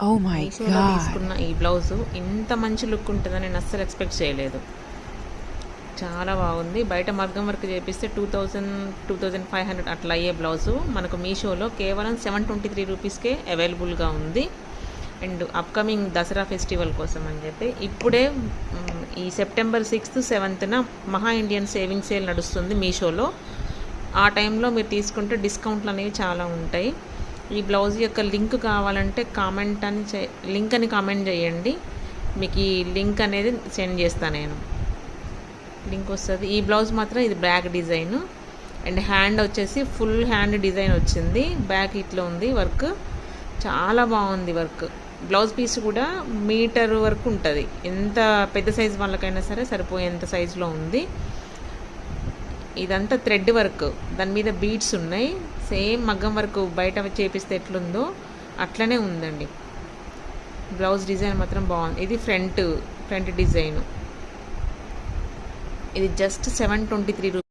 Oh my మీషోలో God. తీసుకున్న ఈ బ్లౌజు ఇంత మంచి లుక్ ఉంటుందని నేను అస్సలు ఎక్స్పెక్ట్ చేయలేదు. చాలా బాగుంది. బయట మగ్గం వర్క్ చేపిస్తే 2500 అట్లా అయ్యే బ్లౌజు మనకు మీషోలో కేవలం 723 రూపీస్కే అవైలబుల్గా ఉంది. అండ్ అప్కమింగ్ దసరా ఫెస్టివల్ కోసం అని చెప్పి ఇప్పుడే ఈ సెప్టెంబర్ 6th 7th మహా ఇండియన్ సేవింగ్ సేల్ నడుస్తుంది మీషోలో. ఆ టైంలో మీరు తీసుకుంటే డిస్కౌంట్లు అనేవి చాలా ఉంటాయి. ఈ బ్లౌజ్ యొక్క లింక్ కావాలంటే లింక్ అని కామెంట్ చేయండి, మీకు ఈ లింక్ అనేది సెండ్ చేస్తాను నేను. లింక్ వస్తుంది. ఈ బ్లౌజ్ మాత్రం ఇది బ్యాక్ డిజైన్ అండ్ హ్యాండ్ వచ్చేసి ఫుల్ హ్యాండ్ డిజైన్ వచ్చింది. బ్యాక్ ఇట్లా ఉంది వర్క్, చాలా బాగుంది వర్క్. బ్లౌజ్ పీస్ కూడా మీటర్ వరకు ఉంటుంది. ఎంత పెద్ద సైజు వాళ్ళకైనా సరే సరిపోయేంత సైజులో ఉంది. ఇదంతా థ్రెడ్ వర్క్, దాని మీద బీడ్స్ ఉన్నాయి. సేమ్ మగ్గం వర్క్ బయట చేపిస్తే ఎట్లుందో అట్లనే ఉందండి. బ్లౌజ్ డిజైన్ మాత్రం బాగుంది. ఇది ఫ్రంట్ డిజైన్. ఇది జస్ట్ 723 రూపీస్.